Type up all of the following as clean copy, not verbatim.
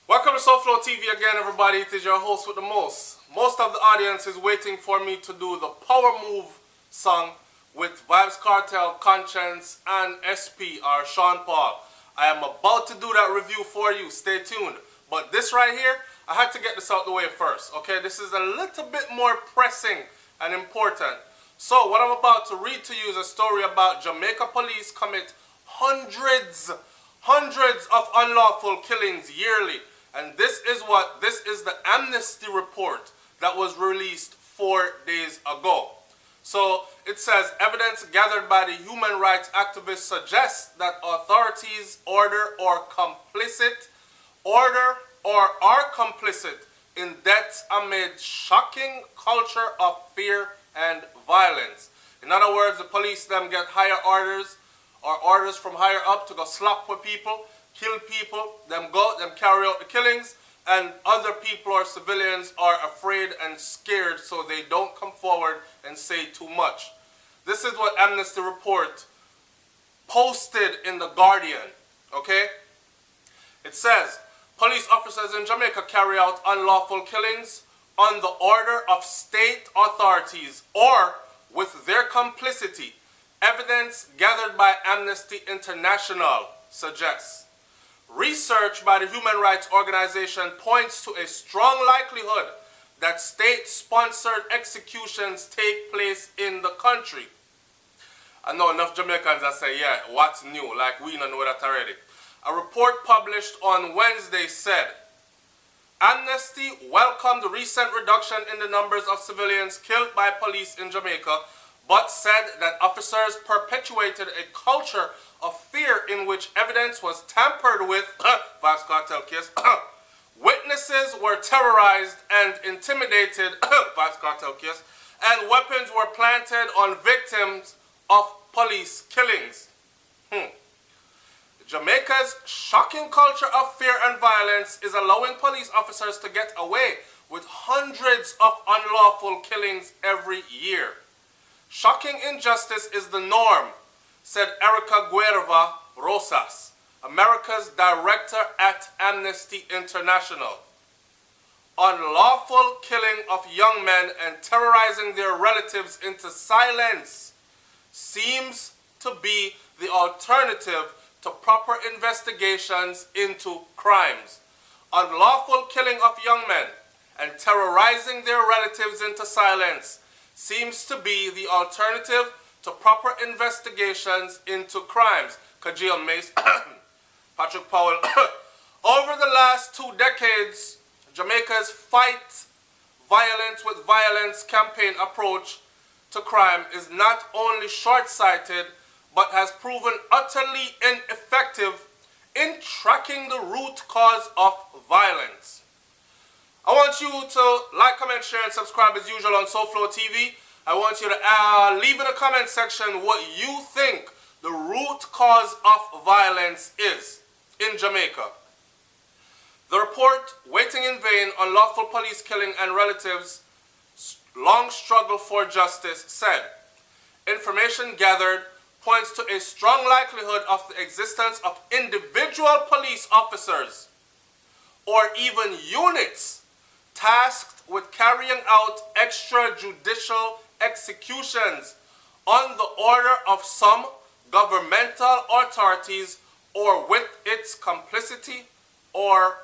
Welcome to SouFLoTV again, everybody. It is your host with the most. Most of the audience is waiting for me to do the Power Move song with Vybz Kartel, Conscience, and SP, or Sean Paul. I am about to do that review for you. Stay tuned. But this right here, I had to get this out the way first. Okay, this is a little bit more pressing and important. So what I'm about to read to you is a story about Jamaica police commit hundreds of unlawful killings yearly. And this is the amnesty report that was released 4 days ago. So it says evidence gathered by the human rights activists suggests that authorities are complicit in deaths amid shocking culture of fear and violence. In other words, the police them get higher orders or orders from higher up to go slap with people, kill people, them carry out the killings, and other people or civilians are afraid and scared, so they don't come forward and say too much. This is what Amnesty Report posted in The Guardian, okay? It says, police officers in Jamaica carry out unlawful killings on the order of state authorities or with their complicity. Evidence gathered by Amnesty International suggests. Research by the human rights organization points to a strong likelihood that state-sponsored executions take place in the country. I know enough Jamaicans that say, yeah, what's new? Like, we don't know that already. A report published on Wednesday said, Amnesty welcomed the recent reduction in the numbers of civilians killed by police in Jamaica, but said that officers perpetuated a culture of fear in which evidence was tampered with, Vybz Kartel case, witnesses were terrorized and intimidated, Vybz Kartel case, and weapons were planted on victims of police killings. Jamaica's shocking culture of fear and violence is allowing police officers to get away with hundreds of unlawful killings every year. Shocking injustice is the norm, said Erica Guerva Rosas, America's director at Amnesty International. Unlawful killing of young men and terrorizing their relatives into silence seems to be the alternative to proper investigations into crimes. Unlawful killing of young men and terrorizing their relatives into silence seems to be the alternative to proper investigations into crimes. Kajil Mace, Patrick Powell. Over the last 2 decades, Jamaica's fight violence with violence campaign approach to crime is not only short-sighted, but has proven utterly ineffective in tracking the root cause of violence. I want you to like, comment, share, and subscribe as usual on SouFLoTV. I want you to leave in the comment section what you think the root cause of violence is in Jamaica. The report, Waiting in Vain, Unlawful Police Killing and Relatives' Long Struggle for Justice, said, information gathered points to a strong likelihood of the existence of individual police officers or even units tasked with carrying out extrajudicial executions on the order of some governmental authorities or with its complicity or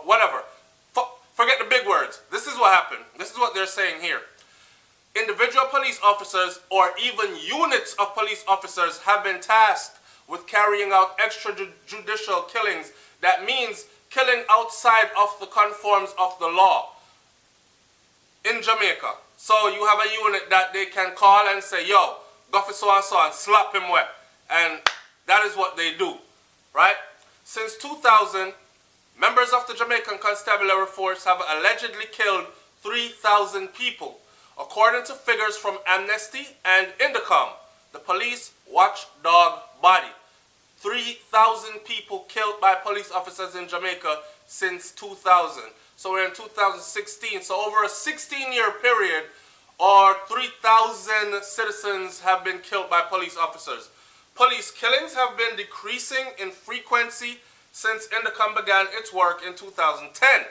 whatever. Forget the big words. This is what happened. This is what they're saying here. Individual police officers or even units of police officers have been tasked with carrying out extrajudicial killings. That means killing outside of the conforms of the law in Jamaica. So you have a unit that they can call and say, yo, go for so and slap him wet. And that is what they do, right? Since 2000, members of the Jamaican Constabulary Force have allegedly killed 3,000 people, according to figures from Amnesty and INDECOM, the police watchdog body. 3,000 people killed by police officers in Jamaica since 2000. So we're in 2016. So over a 16-year period, or 3,000 citizens have been killed by police officers. Police killings have been decreasing in frequency since INDECOM began its work in 2010.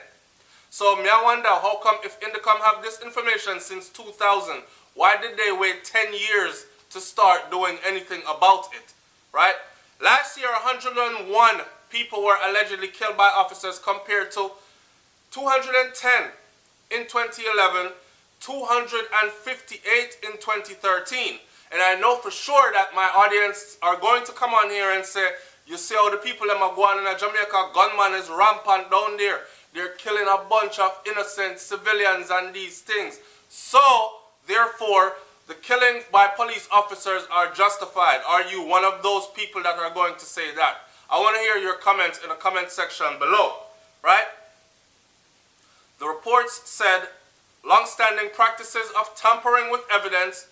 So me I wonder, how come if INDECOM have this information since 2000, why did they wait 10 years to start doing anything about it, right? Last year, 101 people were allegedly killed by officers compared to 210 in 2011, 258 in 2013. And I know for sure that my audience are going to come on here and say, you see how the people in Gwan in Jamaica, gunman is rampant down there. They're killing a bunch of innocent civilians and these things. So, therefore, the killings by police officers are justified. Are you one of those people that are going to say that? I want to hear your comments in the comment section below, right? The reports said long-standing practices of tampering with evidence,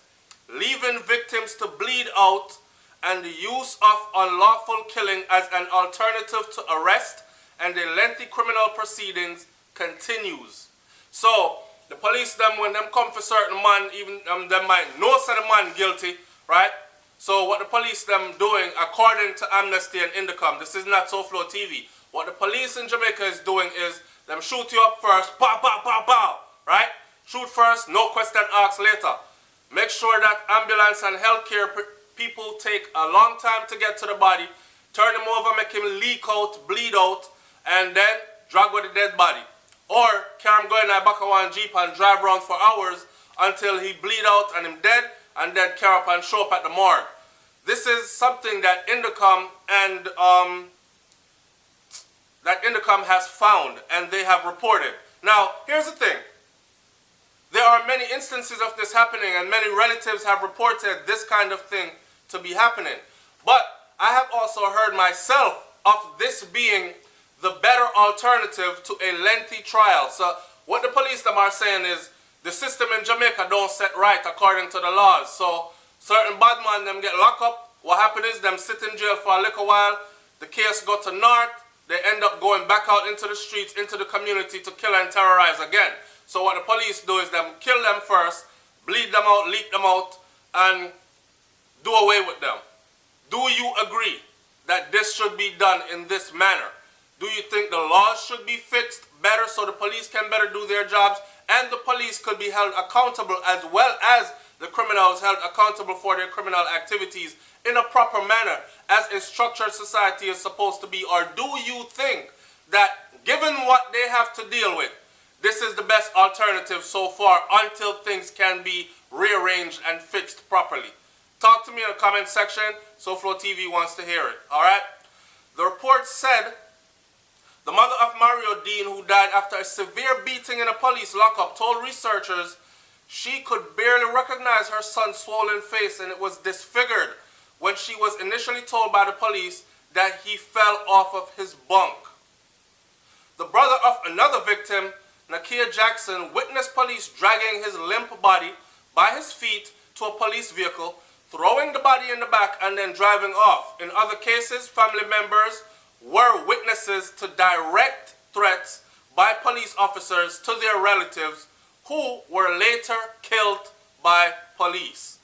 leaving victims to bleed out, and the use of unlawful killing as an alternative to arrest and the lengthy criminal proceedings continues. So, the police, them when them come for certain man, even them might know say the man guilty, right? So what the police them doing, according to Amnesty and INDECOM, this is not SouFLoTV. What the police in Jamaica is doing is them shoot you up first, pow, pow, pow, pow, right? Shoot first, no question asked later. Make sure that ambulance and healthcare people take a long time to get to the body, turn him over, make him leak out, bleed out, and then drag with the dead body. Or carry him go in the back of one jeep and drive around for hours until he bleed out and him dead, and then carry up and show up at the morgue. This is something that INDECOM and has found and they have reported. Now, here's the thing. There are many instances of this happening and many relatives have reported this kind of thing to be happening. But I have also heard myself of this being the better alternative to a lengthy trial. So what the police them are saying is the system in Jamaica don't set right according to the laws. So certain bad man them get locked up. What happens is them sit in jail for a little while. The case go to north. They end up going back out into the streets, into the community to kill and terrorize again. So what the police do is them kill them first, bleed them out, leak them out, and do away with them. Do you agree that this should be done in this manner? Do you think the laws should be fixed better so the police can better do their jobs and the police could be held accountable as well as the criminals held accountable for their criminal activities in a proper manner as a structured society is supposed to be? Or do you think that given what they have to deal with, this is the best alternative so far until things can be rearranged and fixed properly? Talk to me in the comment section. SouFLoTV wants to hear it, alright? The report said the mother of Mario Dean, who died after a severe beating in a police lockup, told researchers she could barely recognize her son's swollen face and it was disfigured when she was initially told by the police that he fell off of his bunk. The brother of another victim, Nakia Jackson, witnessed police dragging his limp body by his feet to a police vehicle, throwing the body in the back and then driving off. In other cases, family members were witnesses to direct threats by police officers to their relatives who were later killed by police.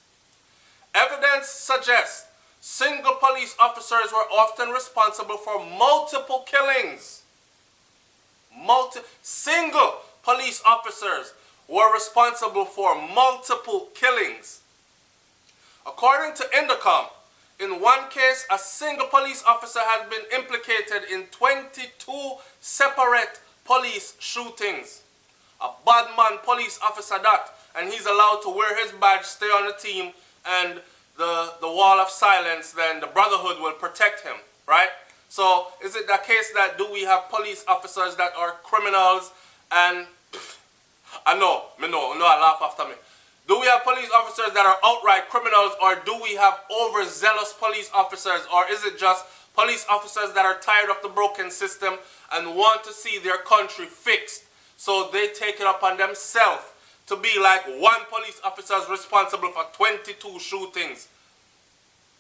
Evidence suggests single police officers were often responsible for multiple killings. Single police officers were responsible for multiple killings. According to INDECOM, in one case, a single police officer has been implicated in 22 separate police shootings. A bad man police officer that, and he's allowed to wear his badge, stay on the team, and the wall of silence, then the brotherhood will protect him, right? So, is it the case that do we have police officers that are criminals and, I laugh after me. Do we have police officers that are outright criminals, or do we have overzealous police officers, or is it just police officers that are tired of the broken system and want to see their country fixed? So they take it upon themselves to be like one police officer is responsible for 22 shootings.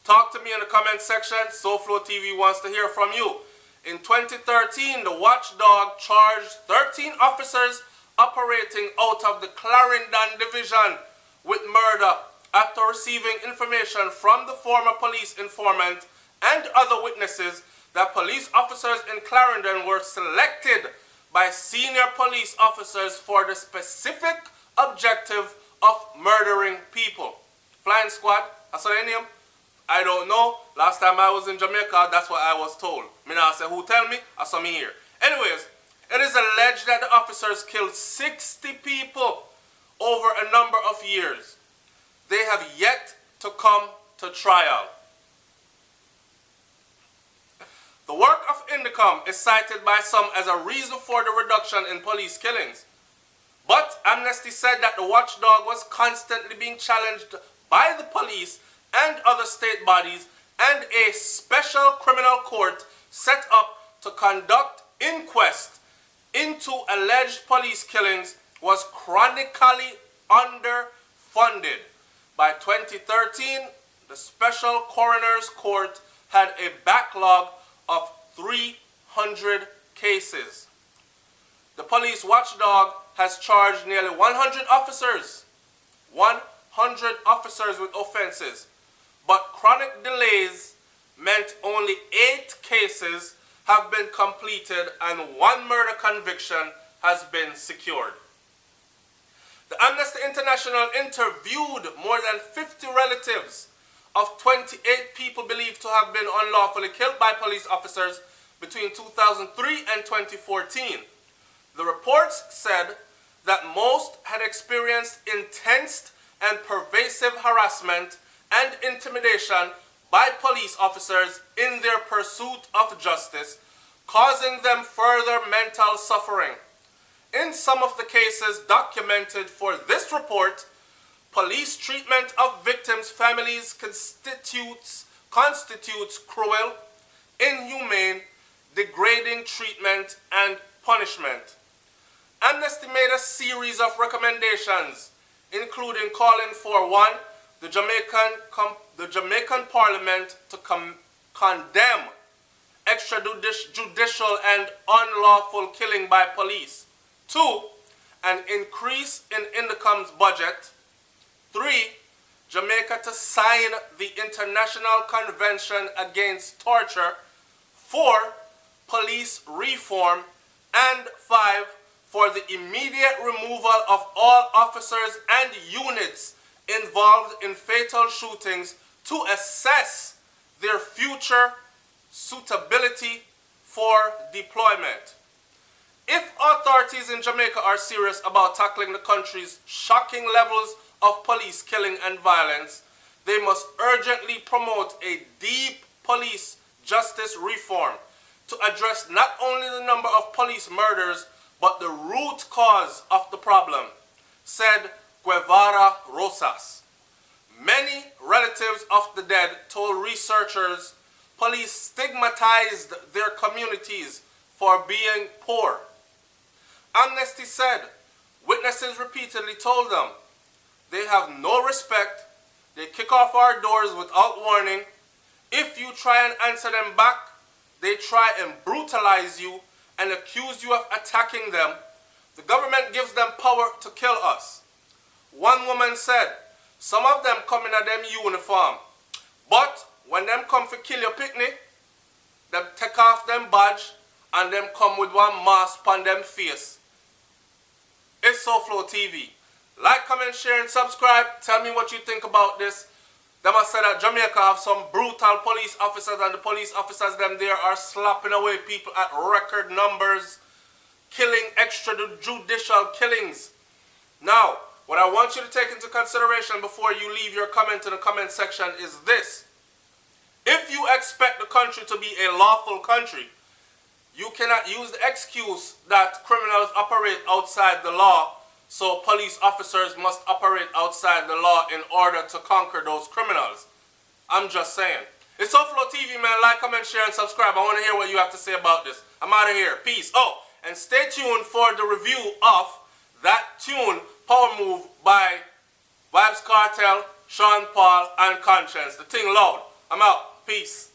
Talk to me in the comment section. SouFLoTV wants to hear from you. In 2013, the watchdog charged 13 officers operating out of the Clarendon Division with murder after receiving information from the former police informant and other witnesses that police officers in Clarendon were selected by senior police officers for the specific objective of murdering people. Flying squad, that's what they name? I don't know. Last time I was in Jamaica, that's what I was told. Me now say, who tell me? I saw me here. Anyways, it is alleged that the officers killed 60 people over a number of years. They have yet to come to trial. The work of INDECOM is cited by some as a reason for the reduction in police killings. But Amnesty said that the watchdog was constantly being challenged by the police and other state bodies, and a special criminal court set up to conduct inquest into alleged police killings was chronically underfunded. By 2013, the Special Coroner's Court had a backlog of 300 cases. The police watchdog has charged nearly 100 officers with offenses, but chronic delays meant only 8 cases have been completed and 1 murder conviction has been secured. The Amnesty International interviewed more than 50 relatives of 28 people believed to have been unlawfully killed by police officers between 2003 and 2014. The reports said that most had experienced intense and pervasive harassment and intimidation by police officers in their pursuit of justice, causing them further mental suffering. In some of the cases documented for this report, police treatment of victims' families constitutes cruel, inhumane, degrading treatment and punishment. Amnesty made a series of recommendations, including calling for 1. The Jamaican Parliament to condemn extrajudicial and unlawful killing by police. 2. An increase in INDECOM's budget. 3. Jamaica to sign the International Convention Against Torture. 4. Police reform. And 5. For the immediate removal of all officers and units involved in fatal shootings to assess their future suitability for deployment. If authorities in Jamaica are serious about tackling the country's shocking levels of police killing and violence, they must urgently promote a deep police justice reform to address not only the number of police murders but the root cause of the problem, said Guevara Rosas. Many relatives of the dead told researchers police stigmatized their communities for being poor. Amnesty said witnesses repeatedly told them they have no respect, they kick off our doors without warning. If you try and answer them back, they try and brutalize you and accuse you of attacking them. The government gives them power to kill us. One woman said, some of them come in a them uniform, but when them come for kill your picnic, them take off them badge and them come with one mask on them face. It's SouFLoTV. Like, comment, share and subscribe. Tell me what you think about this. Them have said that Jamaica have some brutal police officers, and the police officers them there are slapping away people at record numbers, killing extrajudicial killings. Now, what I want you to take into consideration before you leave your comment in the comment section is this. If you expect the country to be a lawful country, you cannot use the excuse that criminals operate outside the law, so police officers must operate outside the law in order to conquer those criminals. I'm just saying. It's SouFLoTV, man. Like, comment, share, and subscribe. I want to hear what you have to say about this. I'm out of here. Peace. Oh, and stay tuned for the review of that tune, Power Move, by Vybz Kartel, Sean Paul, and Conscience. The thing loud. I'm out. Peace.